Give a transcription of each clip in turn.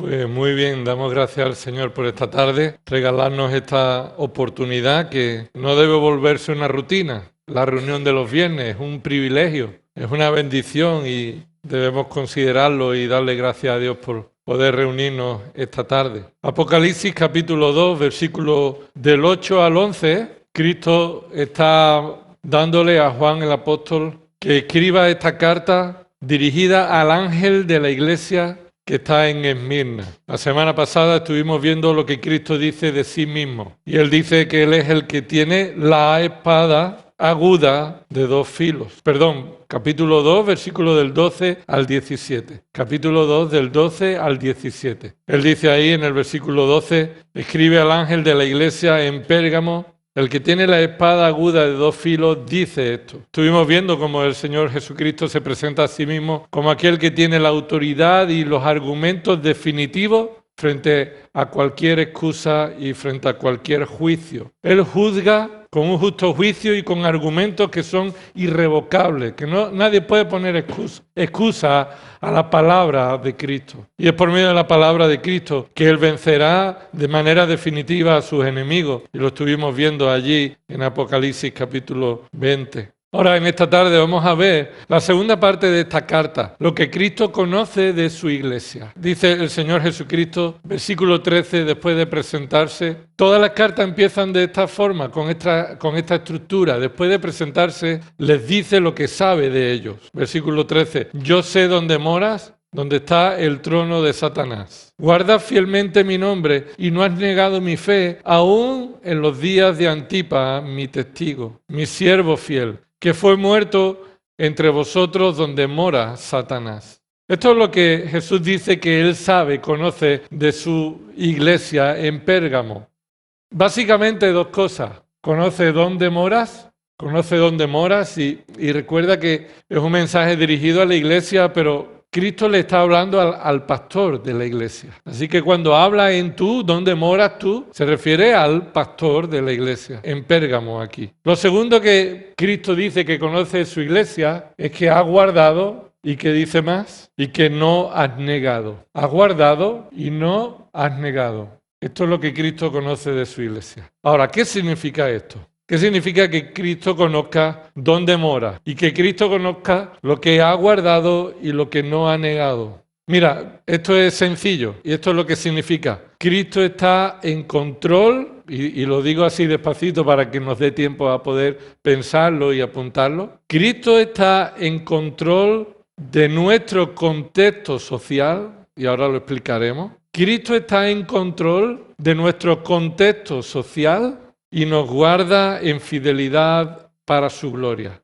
Pues muy bien, damos gracias al Señor por esta tarde, regalarnos esta oportunidad que no debe volverse una rutina. La reunión de los viernes es un privilegio, es una bendición y debemos considerarlo y darle gracias a Dios por poder reunirnos esta tarde. Apocalipsis capítulo 2, versículos del 8 al 11, Cristo está dándole a Juan el apóstol que escriba esta carta dirigida al ángel de la iglesia que está en Esmirna. La semana pasada estuvimos viendo lo que Cristo dice de sí mismo. Y Él dice que Él es el que tiene la espada aguda de dos filos. Capítulo 2, versículo del 12 al 17. Capítulo 2, del 12 al 17. Él dice ahí en el versículo 12, escribe al ángel de la iglesia en Pérgamo, el que tiene la espada aguda de dos filos dice esto. Estuvimos viendo cómo el Señor Jesucristo se presenta a sí mismo como aquel que tiene la autoridad y los argumentos definitivos frente a cualquier excusa y frente a cualquier juicio. Él juzga con un justo juicio y con argumentos que son irrevocables, que nadie puede poner excusa a la palabra de Cristo. Y es por medio de la palabra de Cristo que Él vencerá de manera definitiva a sus enemigos. Y lo estuvimos viendo allí en Apocalipsis capítulo 20. Ahora, en esta tarde vamos a ver la segunda parte de esta carta, lo que Cristo conoce de su iglesia. Dice el Señor Jesucristo, versículo 13, después de presentarse. Todas las cartas empiezan de esta forma, con esta estructura. Después de presentarse, les dice lo que sabe de ellos. Versículo 13, yo sé dónde moras, donde está el trono de Satanás. Guarda fielmente mi nombre y no has negado mi fe, aún en los días de Antipas, mi testigo, mi siervo fiel, que fue muerto entre vosotros donde mora Satanás. Esto es lo que Jesús dice que Él sabe, conoce de su iglesia en Pérgamo. Básicamente dos cosas. Conoce dónde moras y recuerda que es un mensaje dirigido a la iglesia, pero Cristo le está hablando al pastor de la iglesia. Así que cuando habla en tú, ¿dónde moras tú? Se refiere al pastor de la iglesia, en Pérgamo aquí. Lo segundo que Cristo dice que conoce de su iglesia es que ha guardado, y que dice más, y que no has negado. Has guardado y no has negado. Esto es lo que Cristo conoce de su iglesia. Ahora, ¿qué significa esto? ¿Qué significa que Cristo conozca dónde mora? Y que Cristo conozca lo que ha guardado y lo que no ha negado. Mira, esto es sencillo y esto es lo que significa. Cristo está en control, y lo digo así despacito para que nos dé tiempo a poder pensarlo y apuntarlo. Cristo está en control de nuestro contexto social, y ahora lo explicaremos. Cristo está en control de nuestro contexto social y nos guarda en fidelidad para su gloria.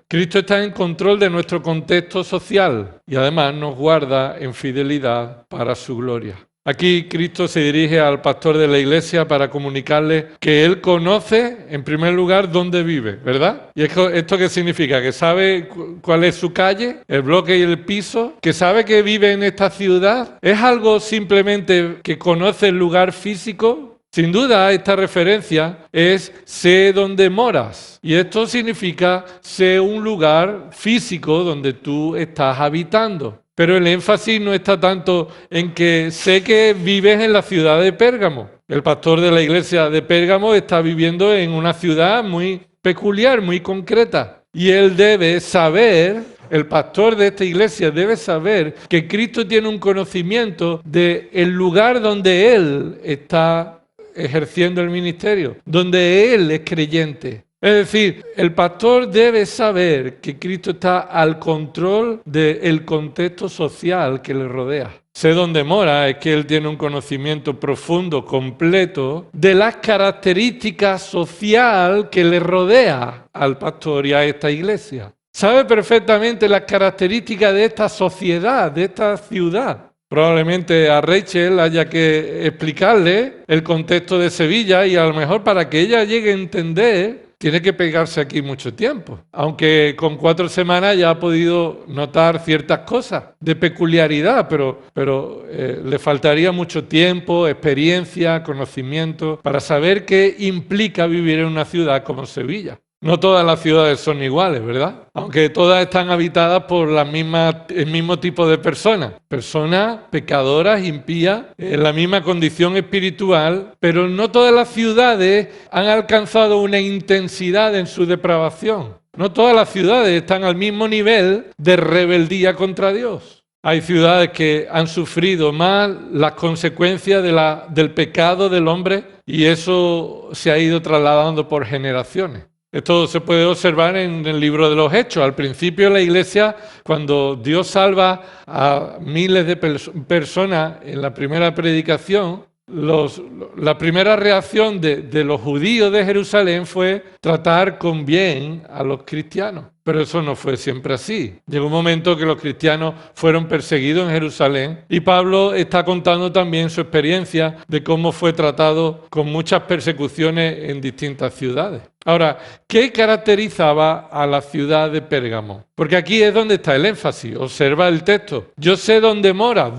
Cristo está en control de nuestro contexto social y además nos guarda en fidelidad para su gloria. Aquí Cristo se dirige al pastor de la iglesia para comunicarle que Él conoce, en primer lugar, dónde vive, ¿verdad? ¿Y esto qué significa? Que sabe cuál es su calle, el bloque y el piso, que sabe que vive en esta ciudad. ¿Es algo simplemente que conoce el lugar físico? Sin duda, esta referencia es sé dónde moras. Y esto significa sé un lugar físico donde tú estás habitando. Pero el énfasis no está tanto en que sé que vives en la ciudad de Pérgamo. El pastor de la iglesia de Pérgamo está viviendo en una ciudad muy peculiar, muy concreta. Y él debe saber, el pastor de esta iglesia debe saber que Cristo tiene un conocimiento del lugar donde él está ejerciendo el ministerio, donde él es creyente. Es decir, el pastor debe saber que Cristo está al control del contexto social que le rodea. Sé dónde mora, es que él tiene un conocimiento profundo, completo, de las características sociales que le rodea al pastor y a esta iglesia. Sabe perfectamente las características de esta sociedad, de esta ciudad. Probablemente a Rachel haya que explicarle el contexto de Sevilla y a lo mejor para que ella llegue a entender tiene que pegarse aquí mucho tiempo, aunque con 4 semanas ya ha podido notar ciertas cosas de peculiaridad, pero le faltaría mucho tiempo, experiencia, conocimiento para saber qué implica vivir en una ciudad como Sevilla. No todas las ciudades son iguales, ¿verdad? Aunque todas están habitadas por el mismo tipo de personas. Personas pecadoras, impías, en la misma condición espiritual, pero no todas las ciudades han alcanzado una intensidad en su depravación. No todas las ciudades están al mismo nivel de rebeldía contra Dios. Hay ciudades que han sufrido más las consecuencias del pecado del hombre y eso se ha ido trasladando por generaciones. Esto se puede observar en el libro de los Hechos. Al principio la iglesia, cuando Dios salva a miles de personas en la primera predicación, la primera reacción de los judíos de Jerusalén fue tratar con bien a los cristianos. Pero eso no fue siempre así. Llegó un momento que los cristianos fueron perseguidos en Jerusalén y Pablo está contando también su experiencia de cómo fue tratado con muchas persecuciones en distintas ciudades. Ahora, ¿qué caracterizaba a la ciudad de Pérgamo? Porque aquí es donde está el énfasis. Observa el texto. Yo sé dónde mora,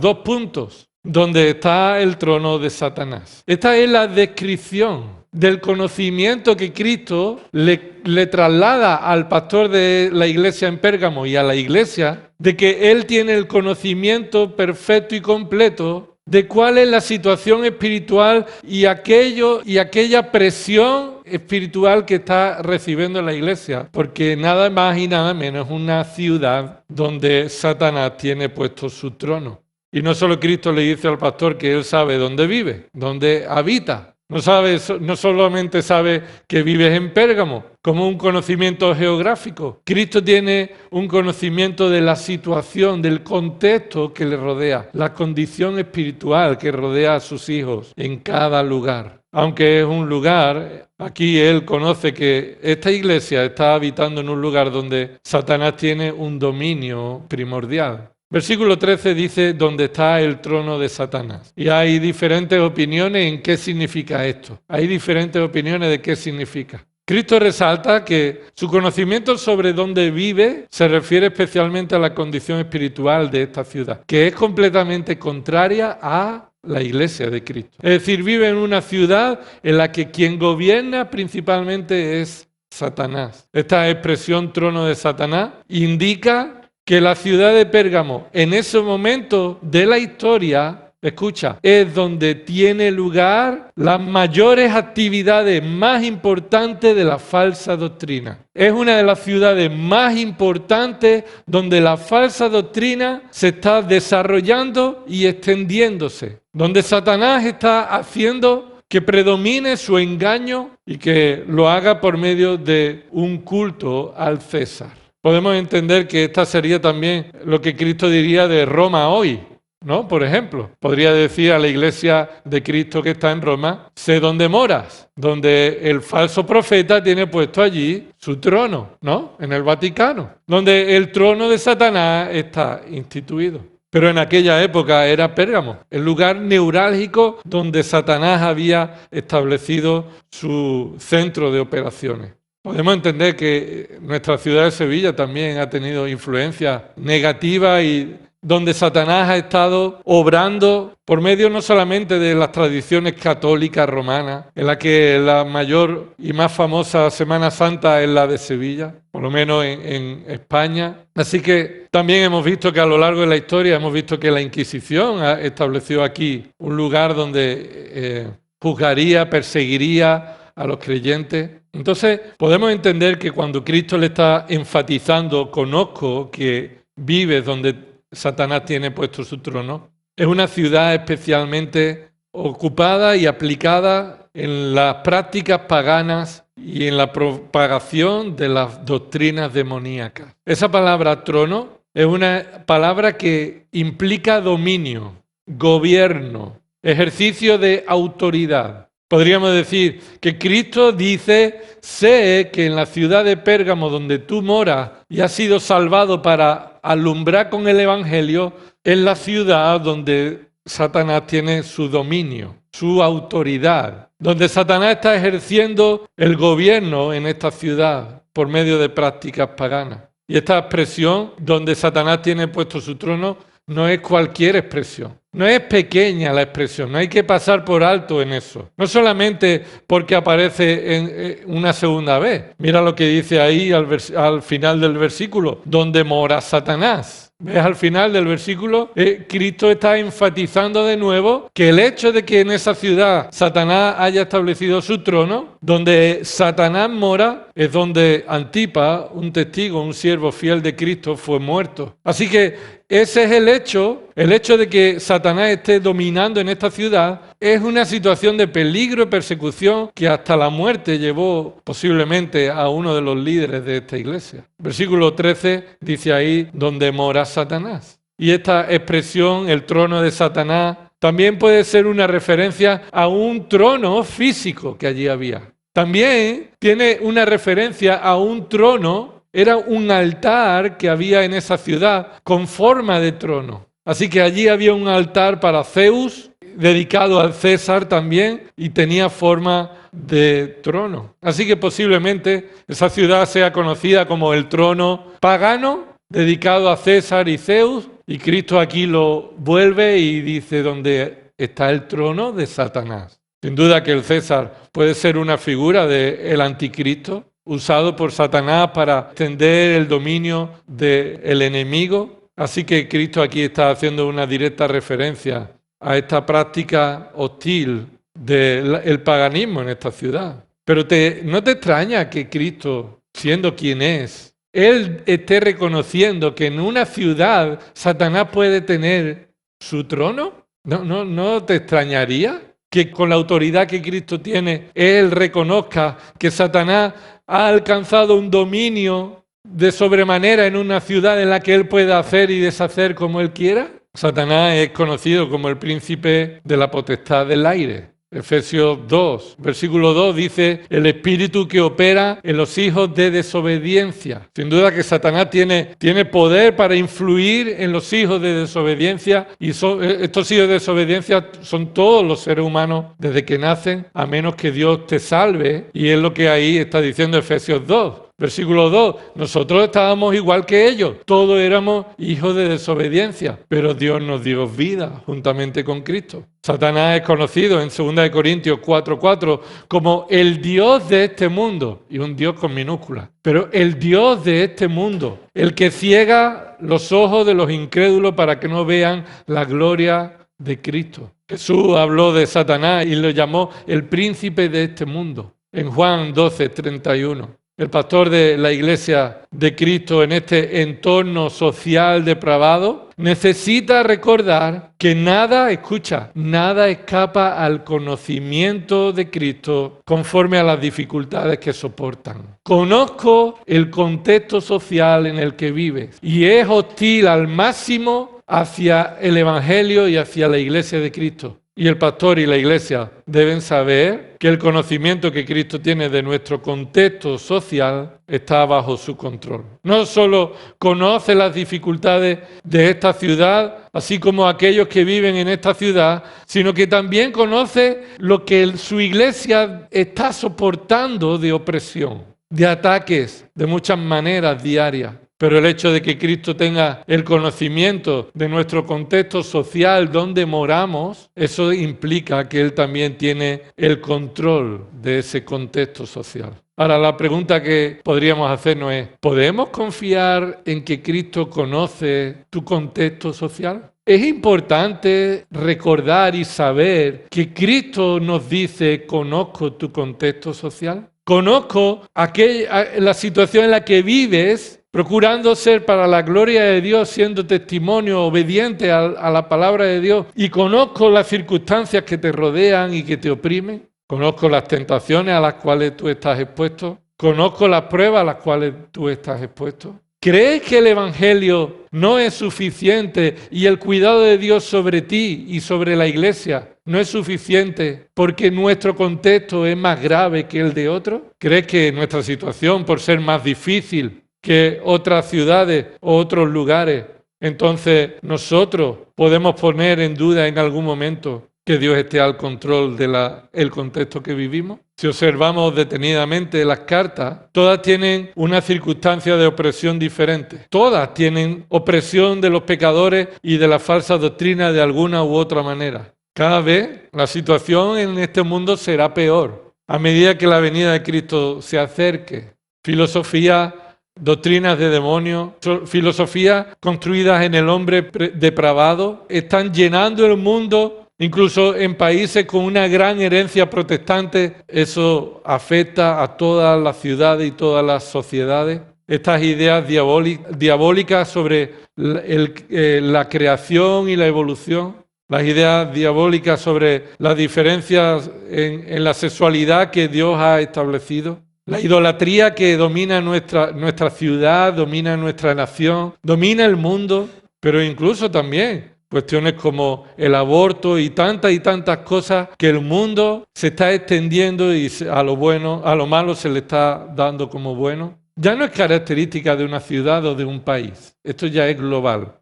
donde está el trono de Satanás. Esta es la descripción del conocimiento que Cristo le traslada al pastor de la iglesia en Pérgamo y a la iglesia, de que él tiene el conocimiento perfecto y completo de cuál es la situación espiritual y aquella presión espiritual que está recibiendo la iglesia, porque nada más y nada menos es una ciudad donde Satanás tiene puesto su trono. Y no solo Cristo le dice al pastor que él sabe dónde vive, dónde habita. No solamente sabe que vives en Pérgamo, como un conocimiento geográfico. Cristo tiene un conocimiento de la situación, del contexto que le rodea, la condición espiritual que rodea a sus hijos en cada lugar. Aunque es un lugar, aquí él conoce que esta iglesia está habitando en un lugar donde Satanás tiene un dominio primordial. Versículo 13 dice, donde está el trono de Satanás. Y hay diferentes opiniones en qué significa esto. Hay diferentes opiniones de qué significa. Cristo resalta que su conocimiento sobre dónde vive se refiere especialmente a la condición espiritual de esta ciudad, que es completamente contraria a la iglesia de Cristo. Es decir, vive en una ciudad en la que quien gobierna principalmente es Satanás. Esta expresión trono de Satanás indica que la ciudad de Pérgamo, en ese momento de la historia, escucha, es donde tiene lugar las mayores actividades más importantes de la falsa doctrina. Es una de las ciudades más importantes donde la falsa doctrina se está desarrollando y extendiéndose, donde Satanás está haciendo que predomine su engaño y que lo haga por medio de un culto al César. Podemos entender que esta sería también lo que Cristo diría de Roma hoy, ¿no? Por ejemplo, podría decir a la iglesia de Cristo que está en Roma, sé dónde moras, donde el falso profeta tiene puesto allí su trono, ¿no? En el Vaticano, donde el trono de Satanás está instituido. Pero en aquella época era Pérgamo, el lugar neurálgico donde Satanás había establecido su centro de operaciones. Podemos entender que nuestra ciudad de Sevilla también ha tenido influencia negativa y donde Satanás ha estado obrando por medio no solamente de las tradiciones católicas romanas, en la que la mayor y más famosa Semana Santa es la de Sevilla, por lo menos en España. Así que también hemos visto que a lo largo de la historia hemos visto que la Inquisición ha establecido aquí un lugar donde juzgaría, perseguiría a los creyentes. Entonces podemos entender que cuando Cristo le está enfatizando, conozco que vives donde Satanás tiene puesto su trono, es una ciudad especialmente ocupada y aplicada en las prácticas paganas y en la propagación de las doctrinas demoníacas. Esa palabra trono es una palabra que implica dominio, gobierno, ejercicio de autoridad. Podríamos decir que Cristo dice, sé que en la ciudad de Pérgamo donde tú moras y has sido salvado para alumbrar con el Evangelio, es la ciudad donde Satanás tiene su dominio, su autoridad, donde Satanás está ejerciendo el gobierno en esta ciudad por medio de prácticas paganas. Y esta expresión, donde Satanás tiene puesto su trono, no es cualquier expresión. No es pequeña la expresión, no hay que pasar por alto en eso. No solamente porque aparece una segunda vez. Mira lo que dice ahí al final del versículo, donde mora Satanás. ¿Ves? Al final del versículo, Cristo está enfatizando de nuevo que el hecho de que en esa ciudad Satanás haya establecido su trono, donde Satanás mora, es donde Antipas, un testigo, un siervo fiel de Cristo, fue muerto. Así que ese es el hecho de que Satanás esté dominando en esta ciudad, es una situación de peligro y persecución que hasta la muerte llevó posiblemente a uno de los líderes de esta iglesia. Versículo 13 dice ahí, donde mora Satanás. Y esta expresión, el trono de Satanás, también puede ser una referencia a un trono físico que allí había. También tiene una referencia a un trono. Era un altar que había en esa ciudad con forma de trono. Así que allí había un altar para Zeus, dedicado al César también, y tenía forma de trono. Así que posiblemente esa ciudad sea conocida como el trono pagano, dedicado a César y Zeus, y Cristo aquí lo vuelve y dice donde está el trono de Satanás. Sin duda que el César puede ser una figura del anticristo, usado por Satanás para extender el dominio del enemigo. Así que Cristo aquí está haciendo una directa referencia a esta práctica hostil del paganismo en esta ciudad. Pero ¿no te extraña que Cristo, siendo quien es, Él esté reconociendo que en una ciudad Satanás puede tener su trono? ¿No te extrañaría que con la autoridad que Cristo tiene, Él reconozca que Satanás ha alcanzado un dominio de sobremanera en una ciudad en la que Él pueda hacer y deshacer como Él quiera? Satanás es conocido como el príncipe de la potestad del aire. Efesios 2, versículo 2 dice, el espíritu que opera en los hijos de desobediencia. Sin duda que Satanás tiene poder para influir en los hijos de desobediencia, y estos hijos de desobediencia son todos los seres humanos desde que nacen, a menos que Dios te salve, y es lo que ahí está diciendo Efesios 2. Versículo 2, nosotros estábamos igual que ellos, todos éramos hijos de desobediencia, pero Dios nos dio vida juntamente con Cristo. Satanás es conocido en 2 Corintios 4:4 como el Dios de este mundo, y un Dios con minúsculas, pero el Dios de este mundo, el que ciega los ojos de los incrédulos para que no vean la gloria de Cristo. Jesús habló de Satanás y lo llamó el príncipe de este mundo, en Juan 12:31. El pastor de la iglesia de Cristo en este entorno social depravado necesita recordar que nada escapa al conocimiento de Cristo conforme a las dificultades que soportan. Conozco el contexto social en el que vives y es hostil al máximo hacia el Evangelio y hacia la iglesia de Cristo. Y el pastor y la iglesia deben saber que el conocimiento que Cristo tiene de nuestro contexto social está bajo su control. No solo conoce las dificultades de esta ciudad, así como aquellos que viven en esta ciudad, sino que también conoce lo que su iglesia está soportando de opresión, de ataques de muchas maneras diarias. Pero el hecho de que Cristo tenga el conocimiento de nuestro contexto social donde moramos, eso implica que Él también tiene el control de ese contexto social. Ahora, la pregunta que podríamos hacernos es, ¿podemos confiar en que Cristo conoce tu contexto social? Es importante recordar y saber que Cristo nos dice, conozco tu contexto social. Conozco la situación en la que vives, procurando ser para la gloria de Dios, siendo testimonio obediente a la palabra de Dios. Y conozco las circunstancias que te rodean y que te oprimen. Conozco las tentaciones a las cuales tú estás expuesto. Conozco las pruebas a las cuales tú estás expuesto. ¿Crees que el Evangelio no es suficiente y el cuidado de Dios sobre ti y sobre la iglesia no es suficiente porque nuestro contexto es más grave que el de otros? ¿Crees que nuestra situación, por ser más difícil que otras ciudades o otros lugares, entonces nosotros podemos poner en duda en algún momento que Dios esté al control del contexto que vivimos? Si observamos detenidamente las cartas, todas tienen una circunstancia de opresión diferente. Todas tienen opresión de los pecadores y de la falsa doctrina de alguna u otra manera. Cada vez la situación en este mundo será peor a medida que la venida de Cristo se acerque. Filosofía, doctrinas de demonios, filosofías construidas en el hombre depravado, están llenando el mundo. Incluso en países con una gran herencia protestante, eso afecta a todas las ciudades y todas las sociedades. Estas ideas diabólicas sobre la creación y la evolución, las ideas diabólicas sobre las diferencias en la sexualidad que Dios ha establecido, la idolatría que domina nuestra ciudad, domina nuestra nación, domina el mundo, pero incluso también cuestiones como el aborto y tantas cosas que el mundo se está extendiendo y a lo malo se le está dando como bueno. Ya no es característica de una ciudad o de un país. Esto ya es global.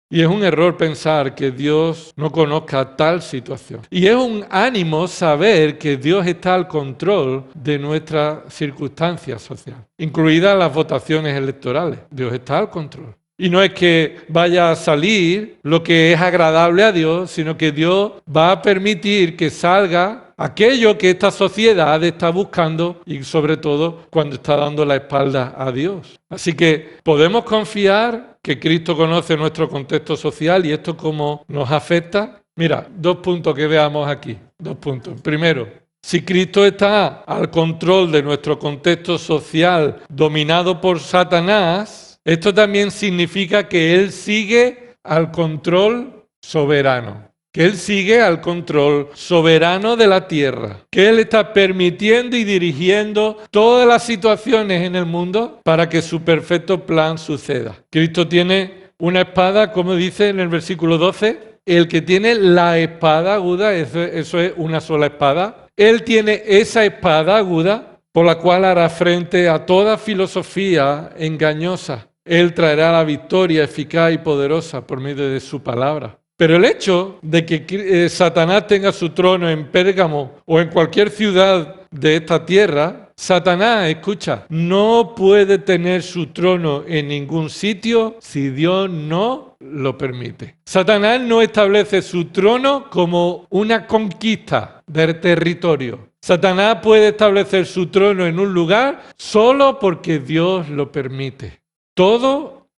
Y es un error pensar que Dios no conozca tal situación. Y es un ánimo saber que Dios está al control de nuestra circunstancia social, incluidas las votaciones electorales. Dios está al control. Y no es que vaya a salir lo que es agradable a Dios, sino que Dios va a permitir que salga aquello que esta sociedad está buscando y sobre todo cuando está dando la espalda a Dios. Así que podemos confiar que Cristo conoce nuestro contexto social y esto cómo nos afecta. Mira, 2 puntos que veamos aquí. 2 puntos. Primero, si Cristo está al control de nuestro contexto social dominado por Satanás, esto también significa que Él sigue al control soberano. Que Él sigue al control soberano de la tierra. Que Él está permitiendo y dirigiendo todas las situaciones en el mundo para que su perfecto plan suceda. Cristo tiene una espada, como dice en el versículo 12. El que tiene la espada aguda, eso es una sola espada. Él tiene esa espada aguda por la cual hará frente a toda filosofía engañosa. Él traerá la victoria eficaz y poderosa por medio de su palabra. Pero el hecho de que Satanás tenga su trono en Pérgamo o en cualquier ciudad de esta tierra, Satanás, escucha, no puede tener su trono en ningún sitio si Dios no lo permite. Satanás no establece su trono como una conquista del territorio. Satanás puede establecer su trono en un lugar solo porque Dios lo permite. Todo,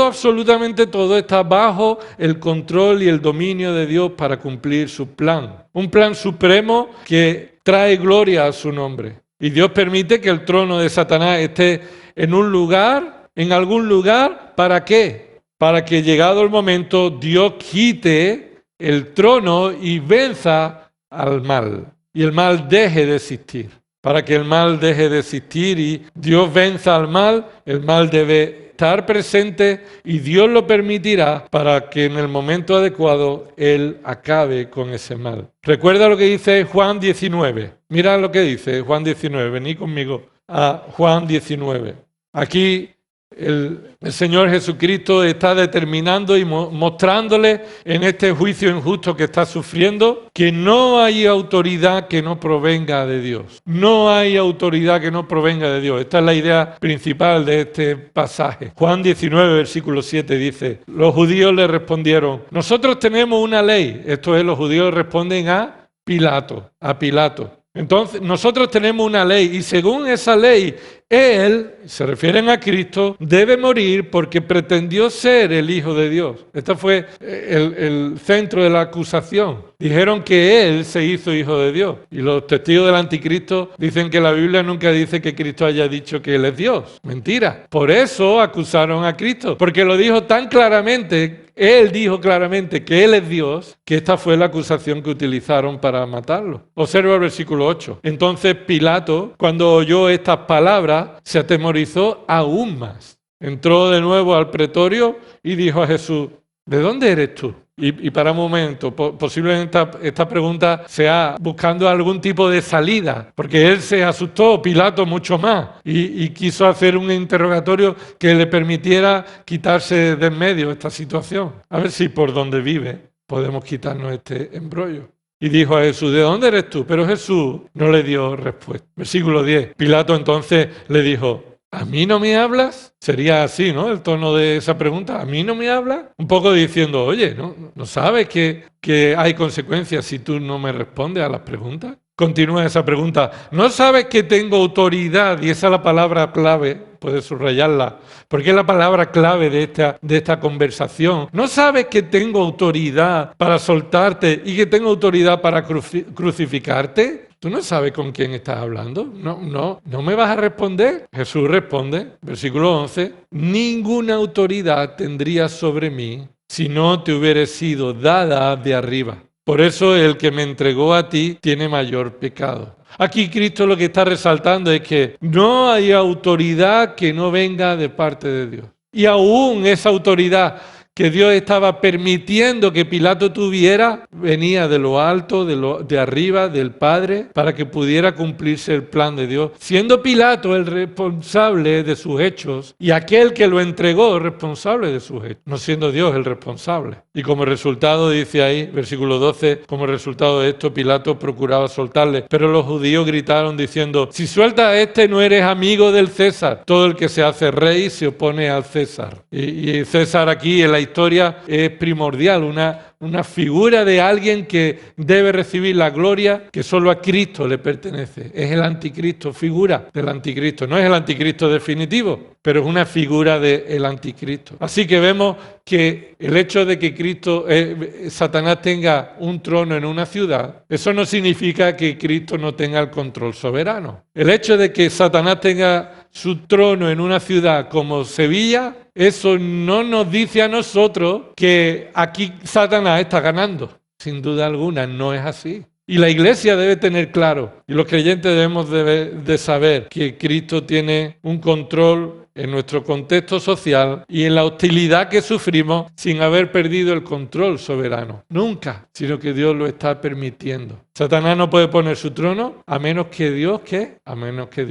absolutamente todo está bajo el control y el dominio de Dios para cumplir su plan. Un plan supremo que trae gloria a su nombre. Y Dios permite que el trono de Satanás esté en un lugar, en algún lugar, ¿para qué? Para que llegado el momento Dios quite el trono y venza al mal. Y el mal deje de existir. Para que el mal deje de existir y Dios venza al mal, el mal debe estar presente y Dios lo permitirá para que en el momento adecuado Él acabe con ese mal. Recuerda lo que dice Juan 19. Mira lo que dice Juan 19. Vení conmigo a Juan 19. Aquí el Señor Jesucristo está determinando y mostrándole en este juicio injusto que está sufriendo que no hay autoridad que no provenga de Dios. No hay autoridad que no provenga de Dios. Esta es la idea principal de este pasaje. Juan 19, versículo 7 dice, los judíos le respondieron, nosotros tenemos una ley. Esto es, los judíos responden a Pilato. Entonces, nosotros tenemos una ley y según esa ley, Él, se refieren a Cristo, debe morir porque pretendió ser el Hijo de Dios. Este fue el centro de la acusación. Dijeron que Él se hizo Hijo de Dios. Y los testigos del anticristo dicen que la Biblia nunca dice que Cristo haya dicho que Él es Dios. Mentira. Por eso acusaron a Cristo. Porque lo dijo tan claramente, Él dijo claramente que Él es Dios, que esta fue la acusación que utilizaron para matarlo. Observa el versículo 8. Entonces Pilato, cuando oyó estas palabras, se atemorizó aún más. Entró de nuevo al pretorio y dijo a Jesús, ¿de dónde eres tú? Y para un momento, posiblemente esta pregunta sea buscando algún tipo de salida, porque él se asustó, Pilato mucho más, y quiso hacer un interrogatorio que le permitiera quitarse de en medio esta situación. A ver si por dónde vive. podemos quitarnos este embrollo. Y dijo a Jesús, ¿de dónde eres tú? Pero Jesús no le dio respuesta. Versículo 10. Pilato entonces le dijo, ¿a mí no me hablas? Sería así, ¿no? El tono de esa pregunta, ¿a mí no me hablas? Un poco diciendo, oye, ¿no sabes que hay consecuencias si tú no me respondes a las preguntas? Continúa esa pregunta, ¿no sabes que tengo autoridad? Y esa es la palabra clave, puedes subrayarla, porque es la palabra clave de esta conversación. ¿No sabes que tengo autoridad para soltarte y que tengo autoridad para crucificarte? ¿Tú no sabes con quién estás hablando? ¿No me vas a responder? Jesús responde, versículo 11, ninguna autoridad tendría sobre mí si no te hubiera sido dada de arriba. Por eso el que me entregó a ti tiene mayor pecado. Aquí Cristo lo que está resaltando es que no hay autoridad que no venga de parte de Dios. Y aún esa autoridad que Dios estaba permitiendo que Pilato tuviera, venía de lo alto, de arriba, del Padre, para que pudiera cumplirse el plan de Dios, siendo Pilato el responsable de sus hechos y aquel que lo entregó responsable de sus hechos, no siendo Dios el responsable. Y como resultado, dice ahí, versículo 12, como resultado de esto, Pilato procuraba soltarle, pero los judíos gritaron diciendo, si sueltas a este no eres amigo del César. Todo el que se hace rey se opone al César. Y César aquí en la historia es primordial, una figura de alguien que debe recibir la gloria que solo a Cristo le pertenece. Es el anticristo, figura del anticristo. No es el anticristo definitivo, pero es una figura del anticristo. Así que vemos que el hecho de que Satanás tenga un trono en una ciudad, eso no significa que Cristo no tenga el control soberano. El hecho de que Satanás tenga su trono en una ciudad como Sevilla, eso no nos dice a nosotros que aquí Satanás está ganando. Sin duda alguna, no es así. Y la iglesia debe tener claro, y los creyentes debemos de saber que Cristo tiene un control en nuestro contexto social y en la hostilidad que sufrimos sin haber perdido el control soberano. Nunca, sino que Dios lo está permitiendo. Satanás no puede poner su trono a menos que Dios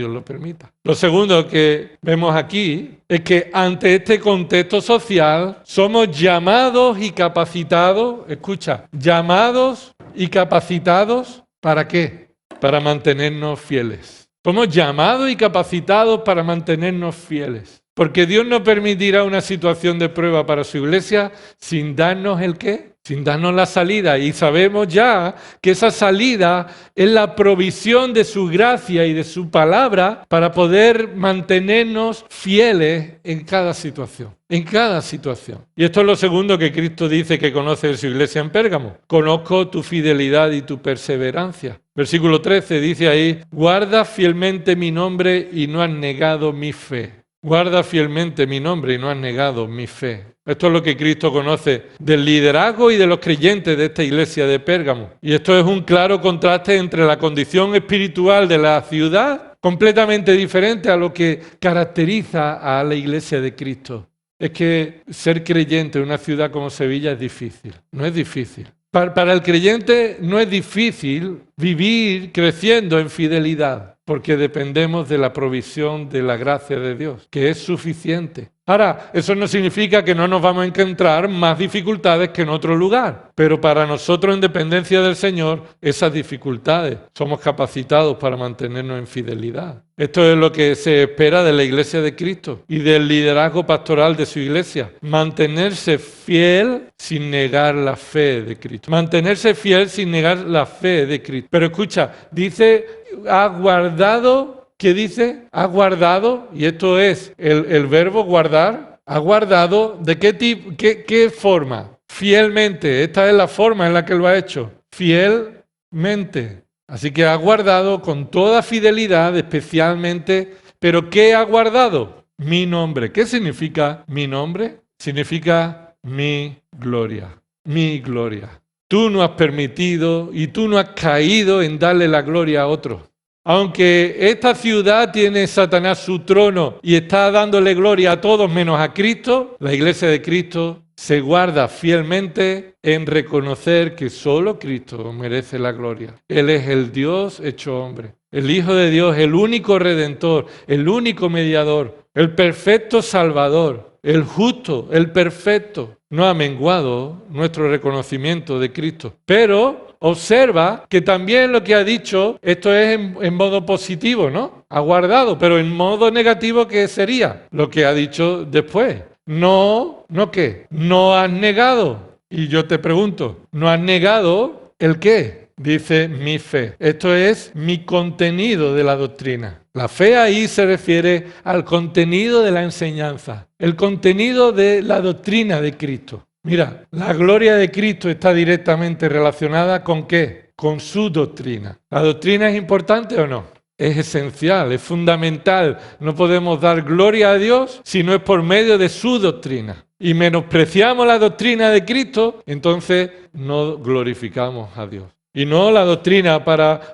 lo permita. Lo segundo que vemos aquí es que ante este contexto social somos llamados y capacitados, escucha, llamados y capacitados, ¿para qué? Para mantenernos fieles. Somos llamados y capacitados para mantenernos fieles. Porque Dios no permitirá una situación de prueba para su iglesia sin darnos ¿el qué? Sin darnos la salida. Y sabemos ya que esa salida es la provisión de su gracia y de su palabra para poder mantenernos fieles en cada situación. En cada situación. Y esto es lo segundo que Cristo dice que conoce de su iglesia en Pérgamo. Conozco tu fidelidad y tu perseverancia. Versículo 13 dice ahí, guarda fielmente mi nombre y no has negado mi fe. Guarda fielmente mi nombre y no has negado mi fe. Esto es lo que Cristo conoce del liderazgo y de los creyentes de esta iglesia de Pérgamo. Y esto es un claro contraste entre la condición espiritual de la ciudad, completamente diferente a lo que caracteriza a la iglesia de Cristo. Es que ser creyente en una ciudad como Sevilla es difícil. No es difícil. Para el creyente no es difícil vivir creciendo en fidelidad, porque dependemos de la provisión de la gracia de Dios, que es suficiente. Ahora, eso no significa que no nos vamos a encontrar más dificultades que en otro lugar, pero para nosotros, en dependencia del Señor, esas dificultades somos capacitados para mantenernos en fidelidad. Esto es lo que se espera de la iglesia de Cristo y del liderazgo pastoral de su iglesia. Mantenerse fiel sin negar la fe de Cristo. Mantenerse fiel sin negar la fe de Cristo. Pero escucha, dice, ha guardado, ¿qué dice? Ha guardado, y esto es el verbo guardar, ha guardado, ¿de qué tipo, qué forma? Fielmente, esta es la forma en la que lo ha hecho. Fielmente. Así que ha guardado con toda fidelidad, especialmente, ¿pero qué ha guardado? Mi nombre. ¿Qué significa mi nombre? Significa mi gloria. Mi gloria. Tú no has permitido y tú no has caído en darle la gloria a otro. Aunque esta ciudad tiene Satanás su trono y está dándole gloria a todos menos a Cristo, la iglesia de Cristo se guarda fielmente en reconocer que solo Cristo merece la gloria. Él es el Dios hecho hombre, el Hijo de Dios, el único Redentor, el único mediador, el perfecto Salvador, el justo, el perfecto. no ha menguado nuestro reconocimiento de Cristo. Pero observa que también lo que ha dicho, esto es en modo positivo, ¿no? Ha guardado, pero en modo negativo, ¿qué sería? Lo que ha dicho después. ¿No qué? No has negado. Y yo te pregunto, ¿no has negado el qué? Dice mi fe. Esto es mi contenido de la doctrina. La fe ahí se refiere al contenido de la enseñanza, el contenido de la doctrina de Cristo. Mira, la gloria de Cristo está directamente relacionada ¿con qué? Con su doctrina. ¿La doctrina es importante o no? Es esencial, es fundamental. No podemos dar gloria a Dios si no es por medio de su doctrina. Y menospreciamos la doctrina de Cristo, entonces no glorificamos a Dios. Y no la doctrina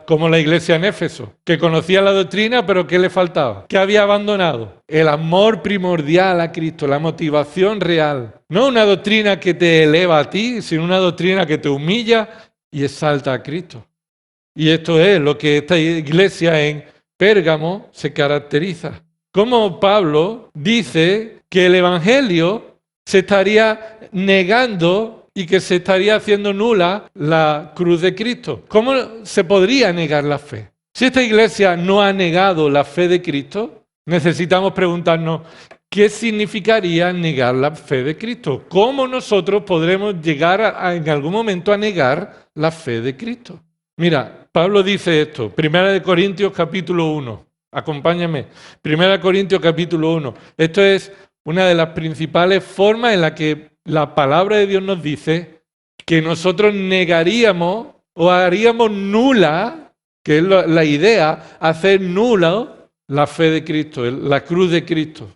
como la iglesia en Éfeso, que conocía la doctrina, pero ¿qué le faltaba? ¿Qué había abandonado? El amor primordial a Cristo, la motivación real. No una doctrina que te eleva a ti, sino una doctrina que te humilla y exalta a Cristo. Y esto es lo que esta iglesia en Pérgamo se caracteriza. Como Pablo dice que el Evangelio se estaría negando y que se estaría haciendo nula la cruz de Cristo. ¿Cómo se podría negar la fe? Si esta iglesia no ha negado la fe de Cristo, necesitamos preguntarnos, ¿qué significaría negar la fe de Cristo? ¿Cómo nosotros podremos llegar en algún momento a negar la fe de Cristo? Mira, Pablo dice esto, 1 Corintios capítulo 1. Acompáñame, 1 Corintios capítulo 1. Esto es una de las principales formas en la que la palabra de Dios nos dice que nosotros negaríamos o haríamos nula, que es la idea, hacer nula la fe de Cristo, la cruz de Cristo.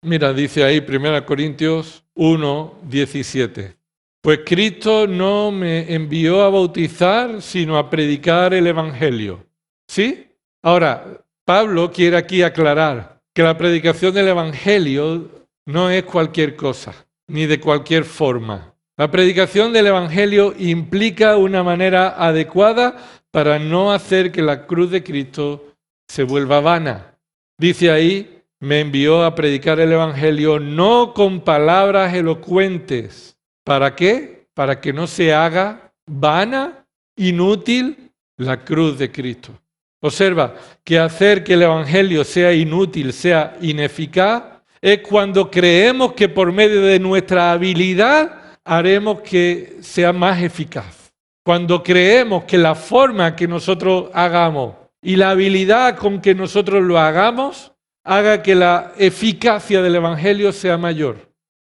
Mira, dice ahí 1 Corintios 1, 17. Pues Cristo no me envió a bautizar, sino a predicar el Evangelio. ¿Sí? Ahora, Pablo quiere aquí aclarar que la predicación del Evangelio no es cualquier cosa, ni de cualquier forma. La predicación del Evangelio implica una manera adecuada para no hacer que la cruz de Cristo se vuelva vana. Dice ahí, me envió a predicar el Evangelio no con palabras elocuentes. ¿Para qué? Para que no se haga vana, inútil la cruz de Cristo. Observa que hacer que el Evangelio sea inútil, sea ineficaz, es cuando creemos que por medio de nuestra habilidad haremos que sea más eficaz. Cuando creemos que la forma que nosotros hagamos y la habilidad con que nosotros lo hagamos haga que la eficacia del Evangelio sea mayor.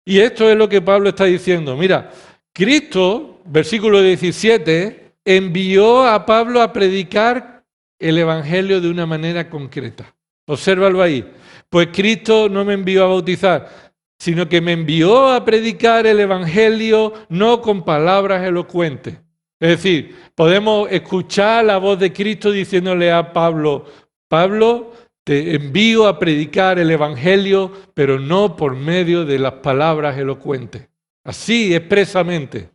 Y esto es lo que Pablo está diciendo. Mira, Cristo, versículo 17, envió a Pablo a predicar el Evangelio de una manera concreta. Obsérvalo ahí. Pues Cristo no me envió a bautizar, sino que me envió a predicar el Evangelio no con palabras elocuentes. Es decir, podemos escuchar la voz de Cristo diciéndole a Pablo, Pablo, te envío a predicar el Evangelio, pero no por medio de las palabras elocuentes. Así, expresamente,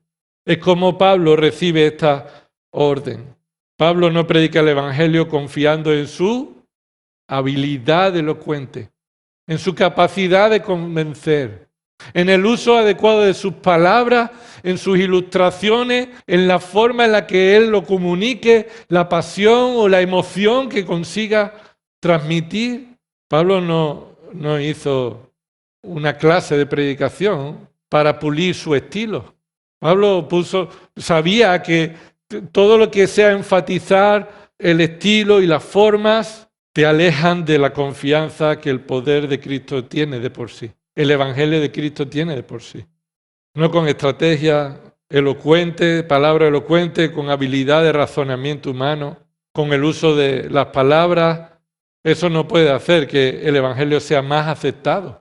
es como Pablo recibe esta orden. Pablo no predica el Evangelio confiando en su habilidad elocuente, en su capacidad de convencer, en el uso adecuado de sus palabras, en sus ilustraciones, en la forma en la que él lo comunique, la pasión o la emoción que consiga transmitir. Pablo no hizo una clase de predicación para pulir su estilo. Pablo sabía que todo lo que sea enfatizar el estilo y las formas te alejan de la confianza que el poder de Cristo tiene de por sí. El Evangelio de Cristo tiene de por sí. No con estrategia elocuente, palabra elocuente, con habilidad de razonamiento humano, con el uso de las palabras. Eso no puede hacer que el Evangelio sea más aceptado.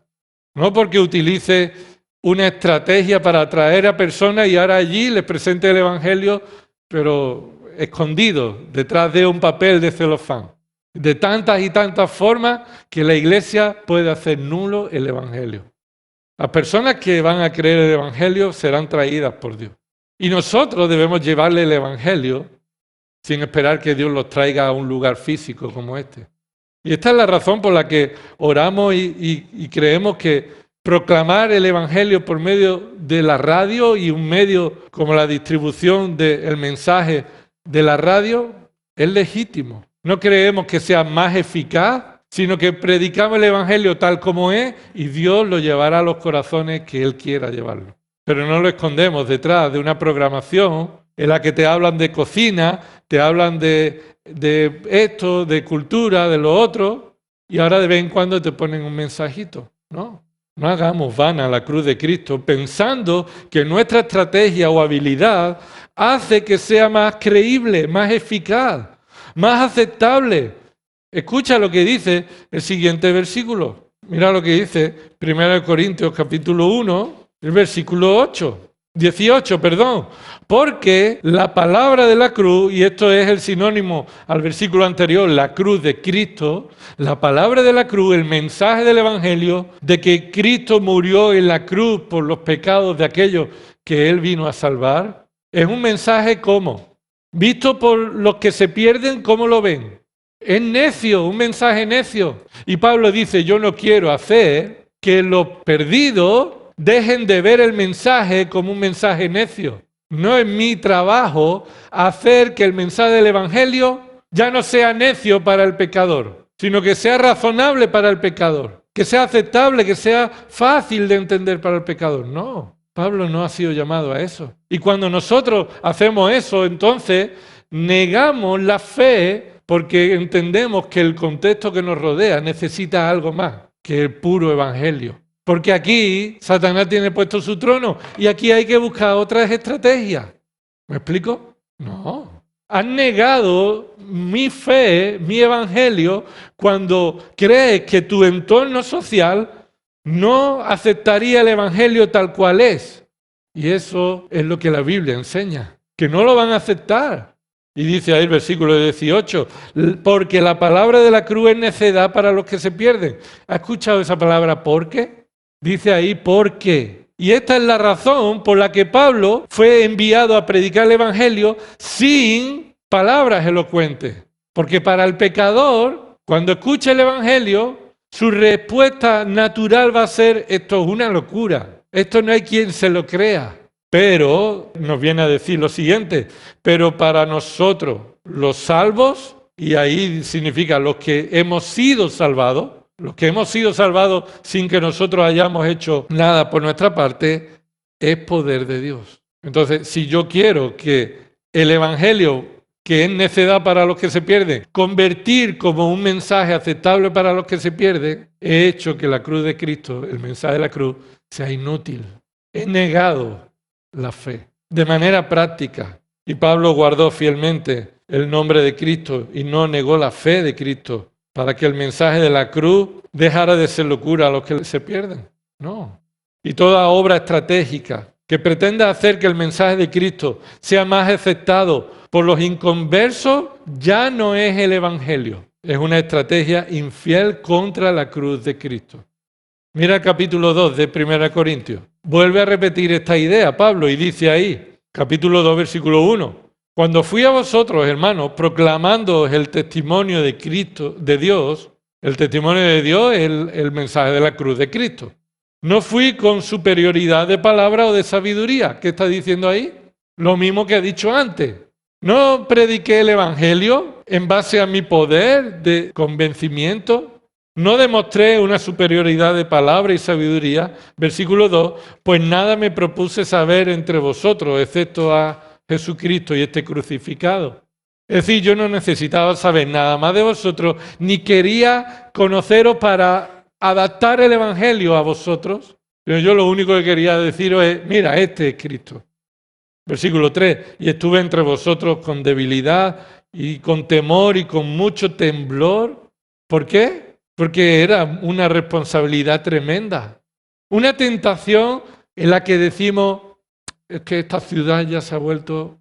No porque utilice una estrategia para atraer a personas y ahora allí les presente el Evangelio, pero escondido detrás de un papel de celofán. De tantas y tantas formas que la iglesia puede hacer nulo el Evangelio. Las personas que van a creer el Evangelio serán traídas por Dios. Y nosotros debemos llevarle el Evangelio sin esperar que Dios los traiga a un lugar físico como este. Y esta es la razón por la que oramos y creemos que proclamar el Evangelio por medio de la radio y un medio como la distribución del mensaje de la radio es legítimo. No creemos que sea más eficaz, sino que predicamos el Evangelio tal como es y Dios lo llevará a los corazones que Él quiera llevarlo. Pero no lo escondemos detrás de una programación en la que te hablan de cocina, te hablan de esto, de cultura, de lo otro, y ahora de vez en cuando te ponen un mensajito. No hagamos vana la cruz de Cristo pensando que nuestra estrategia o habilidad hace que sea más creíble, más eficaz, más aceptable. Escucha lo que dice el siguiente versículo. Mira lo que dice 1 Corintios capítulo 1, el versículo 18, porque la palabra de la cruz, y esto es el sinónimo al versículo anterior, la cruz de Cristo, la palabra de la cruz, el mensaje del Evangelio de que Cristo murió en la cruz por los pecados de aquellos que Él vino a salvar, es un mensaje ¿cómo? Visto por los que se pierden, ¿cómo lo ven? Es necio, un mensaje necio. Y Pablo dice, yo no quiero hacer que los perdidos dejen de ver el mensaje como un mensaje necio. No es mi trabajo hacer que el mensaje del Evangelio ya no sea necio para el pecador, sino que sea razonable para el pecador, que sea aceptable, que sea fácil de entender para el pecador. No, Pablo no ha sido llamado a eso. Y cuando nosotros hacemos eso, entonces negamos la fe porque entendemos que el contexto que nos rodea necesita algo más que el puro Evangelio. Porque aquí Satanás tiene puesto su trono y aquí hay que buscar otras estrategias. ¿Me explico? No. Han negado mi fe, mi evangelio, cuando crees que tu entorno social no aceptaría el evangelio tal cual es. Y eso es lo que la Biblia enseña, que no lo van a aceptar. Y dice ahí el versículo 18, porque la palabra de la cruz es necedad para los que se pierden. ¿Ha escuchado esa palabra por qué? Dice ahí, ¿por qué? Y esta es la razón por la que Pablo fue enviado a predicar el Evangelio sin palabras elocuentes. Porque para el pecador, cuando escucha el Evangelio, su respuesta natural va a ser, esto es una locura, esto no hay quien se lo crea. Pero nos viene a decir lo siguiente, pero para nosotros, los salvos, y ahí significa los que hemos sido salvados, los que hemos sido salvados sin que nosotros hayamos hecho nada por nuestra parte, es poder de Dios. Entonces, si yo quiero que el Evangelio, que es necedad para los que se pierden, convertir como un mensaje aceptable para los que se pierden, he hecho que la cruz de Cristo, el mensaje de la cruz, sea inútil. He negado la fe de manera práctica. Y Pablo guardó fielmente el nombre de Cristo y no negó la fe de Cristo, para que el mensaje de la cruz dejara de ser locura a los que se pierden. No. Y toda obra estratégica que pretenda hacer que el mensaje de Cristo sea más aceptado por los inconversos ya no es el Evangelio. Es una estrategia infiel contra la cruz de Cristo. Mira el capítulo 2 de 1 Corintios. Vuelve a repetir esta idea, Pablo, y dice ahí, capítulo 2, versículo 1. Cuando fui a vosotros, hermanos, proclamándoos el testimonio de Cristo, de Dios, el testimonio de Dios es el mensaje de la cruz de Cristo. No fui con superioridad de palabra o de sabiduría. ¿Qué está diciendo ahí? Lo mismo que ha dicho antes. No prediqué el Evangelio en base a mi poder de convencimiento. No demostré una superioridad de palabra y sabiduría. Versículo 2. Pues nada me propuse saber entre vosotros, excepto a Jesucristo y este crucificado. Es decir, yo no necesitaba saber nada más de vosotros, ni quería conoceros para adaptar el Evangelio a vosotros. Pero yo lo único que quería deciros es, mira, este es Cristo. Versículo 3, y estuve entre vosotros con debilidad y con temor y con mucho temblor. ¿Por qué? Porque era una responsabilidad tremenda. Una tentación en la que decimos, es que esta ciudad ya se ha vuelto,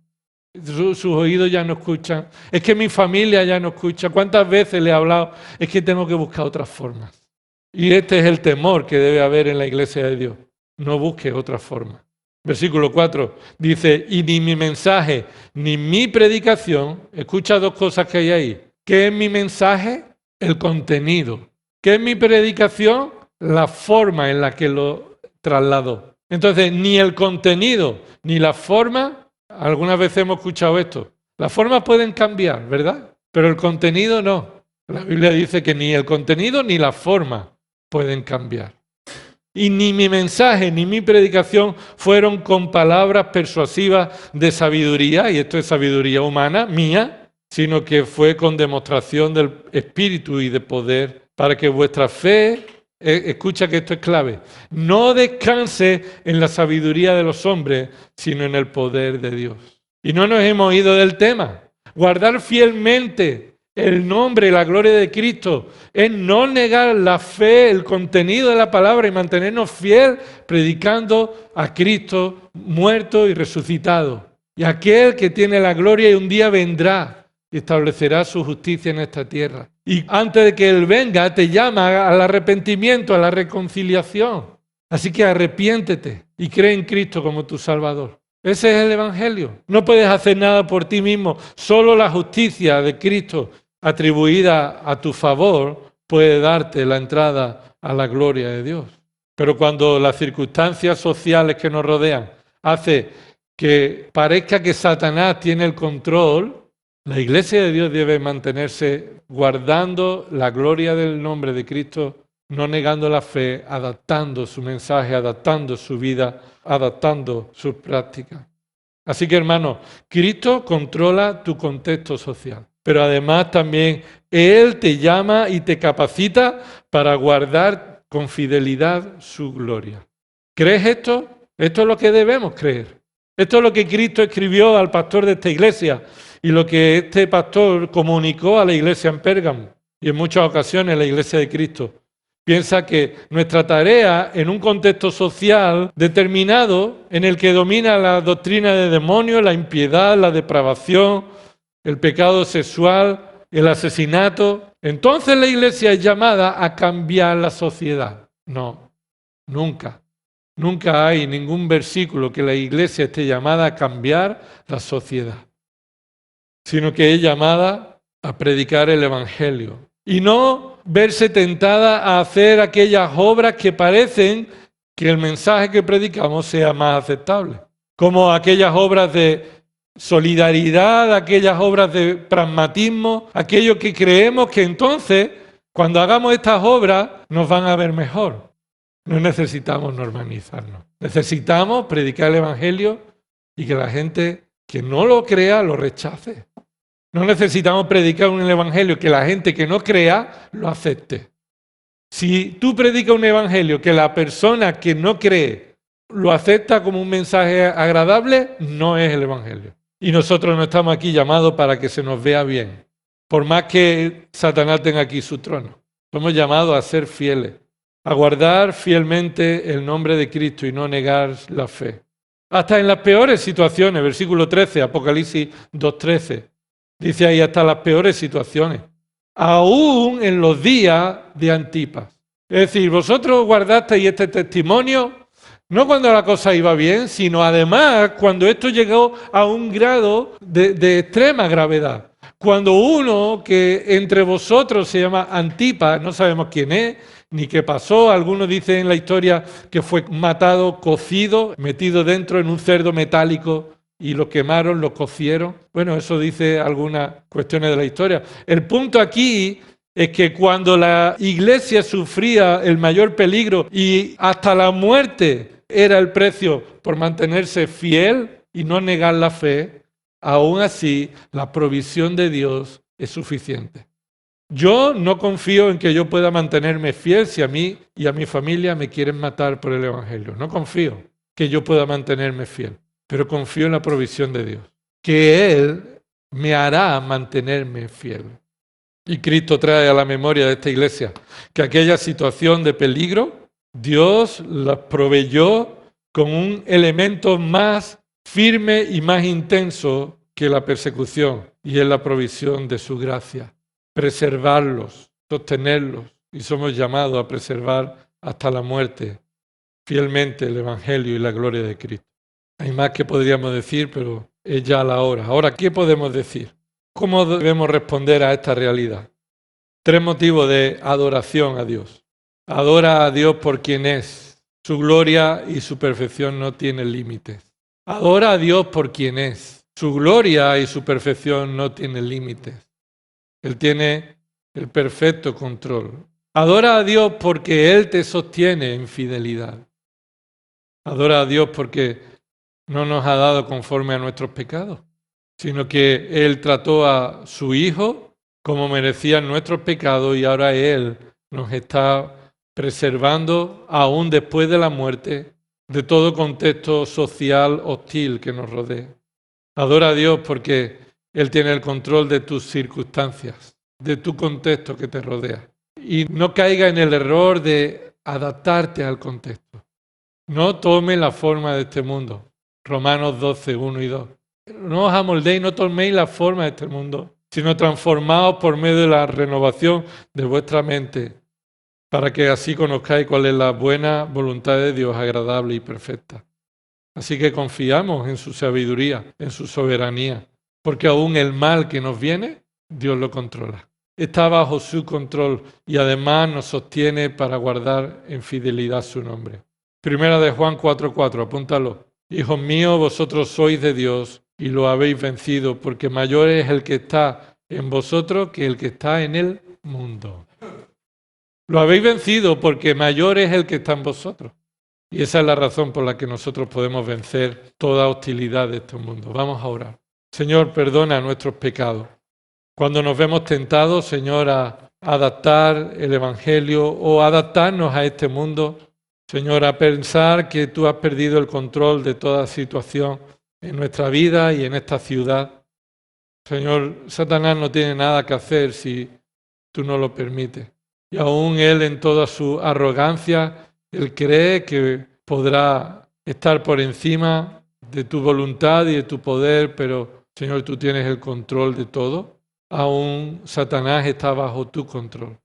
sus oídos ya no escuchan, es que mi familia ya no escucha. ¿Cuántas veces le he hablado? Es que tengo que buscar otras formas. Y este es el temor que debe haber en la iglesia de Dios. No busques otra forma. Versículo 4 dice, y ni mi mensaje, ni mi predicación, escucha dos cosas que hay ahí. ¿Qué es mi mensaje? El contenido. ¿Qué es mi predicación? La forma en la que lo traslado. Entonces, ni el contenido ni la forma, algunas veces hemos escuchado esto, las formas pueden cambiar, ¿verdad? Pero el contenido no. La Biblia dice que ni el contenido ni la forma pueden cambiar. Y ni mi mensaje ni mi predicación fueron con palabras persuasivas de sabiduría, y esto es sabiduría humana, mía, sino que fue con demostración del Espíritu y de poder, para que vuestra fe, escucha que esto es clave, no descanse en la sabiduría de los hombres, sino en el poder de Dios. Y no nos hemos ido del tema. Guardar fielmente el nombre y la gloria de Cristo es no negar la fe, el contenido de la palabra y mantenernos fiel predicando a Cristo muerto y resucitado. Y aquel que tiene la gloria y un día vendrá y establecerá su justicia en esta tierra. Y antes de que Él venga te llama al arrepentimiento, a la reconciliación. Así que arrepiéntete y cree en Cristo como tu Salvador. Ese es el Evangelio. No puedes hacer nada por ti mismo. Solo la justicia de Cristo atribuida a tu favor puede darte la entrada a la gloria de Dios. Pero cuando las circunstancias sociales que nos rodean hacen que parezca que Satanás tiene el control, la Iglesia de Dios debe mantenerse guardando la gloria del nombre de Cristo, no negando la fe, adaptando su mensaje, adaptando su vida, adaptando sus prácticas. Así que, hermanos, Cristo controla tu contexto social, pero además también Él te llama y te capacita para guardar con fidelidad su gloria. ¿Crees esto? Esto es lo que debemos creer. Esto es lo que Cristo escribió al pastor de esta iglesia y lo que este pastor comunicó a la iglesia en Pérgamo y en muchas ocasiones la iglesia de Cristo. Piensa que nuestra tarea en un contexto social determinado en el que domina la doctrina de demonios, la impiedad, la depravación, el pecado sexual, el asesinato, entonces la iglesia es llamada a cambiar la sociedad. No, nunca. Nunca hay ningún versículo que la iglesia esté llamada a cambiar la sociedad, sino que es llamada a predicar el Evangelio. Y no verse tentada a hacer aquellas obras que parecen que el mensaje que predicamos sea más aceptable. Como aquellas obras de solidaridad, aquellas obras de pragmatismo, aquello que creemos que entonces, cuando hagamos estas obras, nos van a ver mejor. No necesitamos normalizarnos. Necesitamos predicar el Evangelio y que la gente que no lo crea lo rechace. No necesitamos predicar un evangelio que la gente que no crea lo acepte. Si tú predicas un evangelio que la persona que no cree lo acepta como un mensaje agradable, no es el evangelio. Y nosotros no estamos aquí llamados para que se nos vea bien. Por más que Satanás tenga aquí su trono. Somos llamados a ser fieles, a guardar fielmente el nombre de Cristo y no negar la fe. Hasta en las peores situaciones, versículo 13, Apocalipsis 2:13. Dice ahí hasta las peores situaciones, aún en los días de Antipas. Es decir, vosotros guardasteis este testimonio, no cuando la cosa iba bien, sino además cuando esto llegó a un grado de extrema gravedad. Cuando uno que entre vosotros se llama Antipas, no sabemos quién es, ni qué pasó, algunos dicen en la historia que fue matado, cocido, metido dentro en un cerdo metálico, y lo quemaron, lo cocieron. Bueno, eso dice algunas cuestiones de la historia. El punto aquí es que cuando la iglesia sufría el mayor peligro y hasta la muerte era el precio por mantenerse fiel y no negar la fe, aún así la provisión de Dios es suficiente. Yo no confío en que yo pueda mantenerme fiel si a mí y a mi familia me quieren matar por el Evangelio. No confío que yo pueda mantenerme fiel. Pero confío en la provisión de Dios, que Él me hará mantenerme fiel. Y Cristo trae a la memoria de esta iglesia que aquella situación de peligro, Dios la proveyó con un elemento más firme y más intenso que la persecución, y es la provisión de su gracia. Preservarlos, sostenerlos, y somos llamados a preservar hasta la muerte fielmente el Evangelio y la gloria de Cristo. Hay más que podríamos decir, pero es ya la hora. Ahora, ¿qué podemos decir? ¿Cómo debemos responder a esta realidad? 3 motivos de adoración a Dios. Adora a Dios por quien es. Su gloria y su perfección no tienen límites. Adora a Dios por quien es. Su gloria y su perfección no tienen límites. Él tiene el perfecto control. Adora a Dios porque Él te sostiene en fidelidad. Adora a Dios porque no nos ha dado conforme a nuestros pecados, sino que Él trató a su Hijo como merecían nuestros pecados y ahora Él nos está preservando aún después de la muerte de todo contexto social hostil que nos rodea. Adora a Dios porque Él tiene el control de tus circunstancias, de tu contexto que te rodea. Y no caiga en el error de adaptarte al contexto. No tome la forma de este mundo. Romanos 12, 1 y 2. No os amoldéis, no toméis la forma de este mundo, sino transformaos por medio de la renovación de vuestra mente, para que así conozcáis cuál es la buena voluntad de Dios, agradable y perfecta. Así que confiamos en su sabiduría, en su soberanía, porque aún el mal que nos viene, Dios lo controla. Está bajo su control y además nos sostiene para guardar en fidelidad su nombre. Primera de Juan 4:4, apúntalo. Hijos míos, vosotros sois de Dios y lo habéis vencido, porque mayor es el que está en vosotros que el que está en el mundo. Lo habéis vencido porque mayor es el que está en vosotros. Y esa es la razón por la que nosotros podemos vencer toda hostilidad de este mundo. Vamos a orar. Señor, perdona nuestros pecados. Cuando nos vemos tentados, Señor, a adaptar el Evangelio o adaptarnos a este mundo, Señor, a pensar que tú has perdido el control de toda situación en nuestra vida y en esta ciudad. Señor, Satanás no tiene nada que hacer si tú no lo permites. Y aún él en toda su arrogancia, él cree que podrá estar por encima de tu voluntad y de tu poder, pero Señor, tú tienes el control de todo. Aún Satanás está bajo tu control.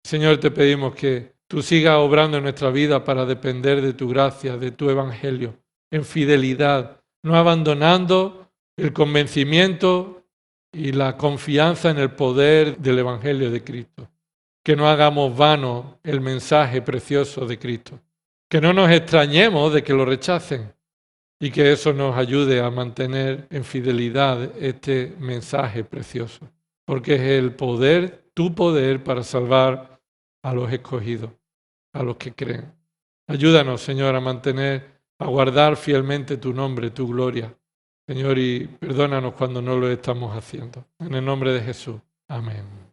Señor, te pedimos que tú sigas obrando en nuestra vida para depender de tu gracia, de tu evangelio, en fidelidad, no abandonando el convencimiento y la confianza en el poder del evangelio de Cristo. Que no hagamos vano el mensaje precioso de Cristo. Que no nos extrañemos de que lo rechacen y que eso nos ayude a mantener en fidelidad este mensaje precioso. Porque es el poder, tu poder para salvar a los escogidos, a los que creen. Ayúdanos, Señor, a mantener, a guardar fielmente tu nombre, tu gloria. Señor, y perdónanos cuando no lo estamos haciendo. En el nombre de Jesús. Amén.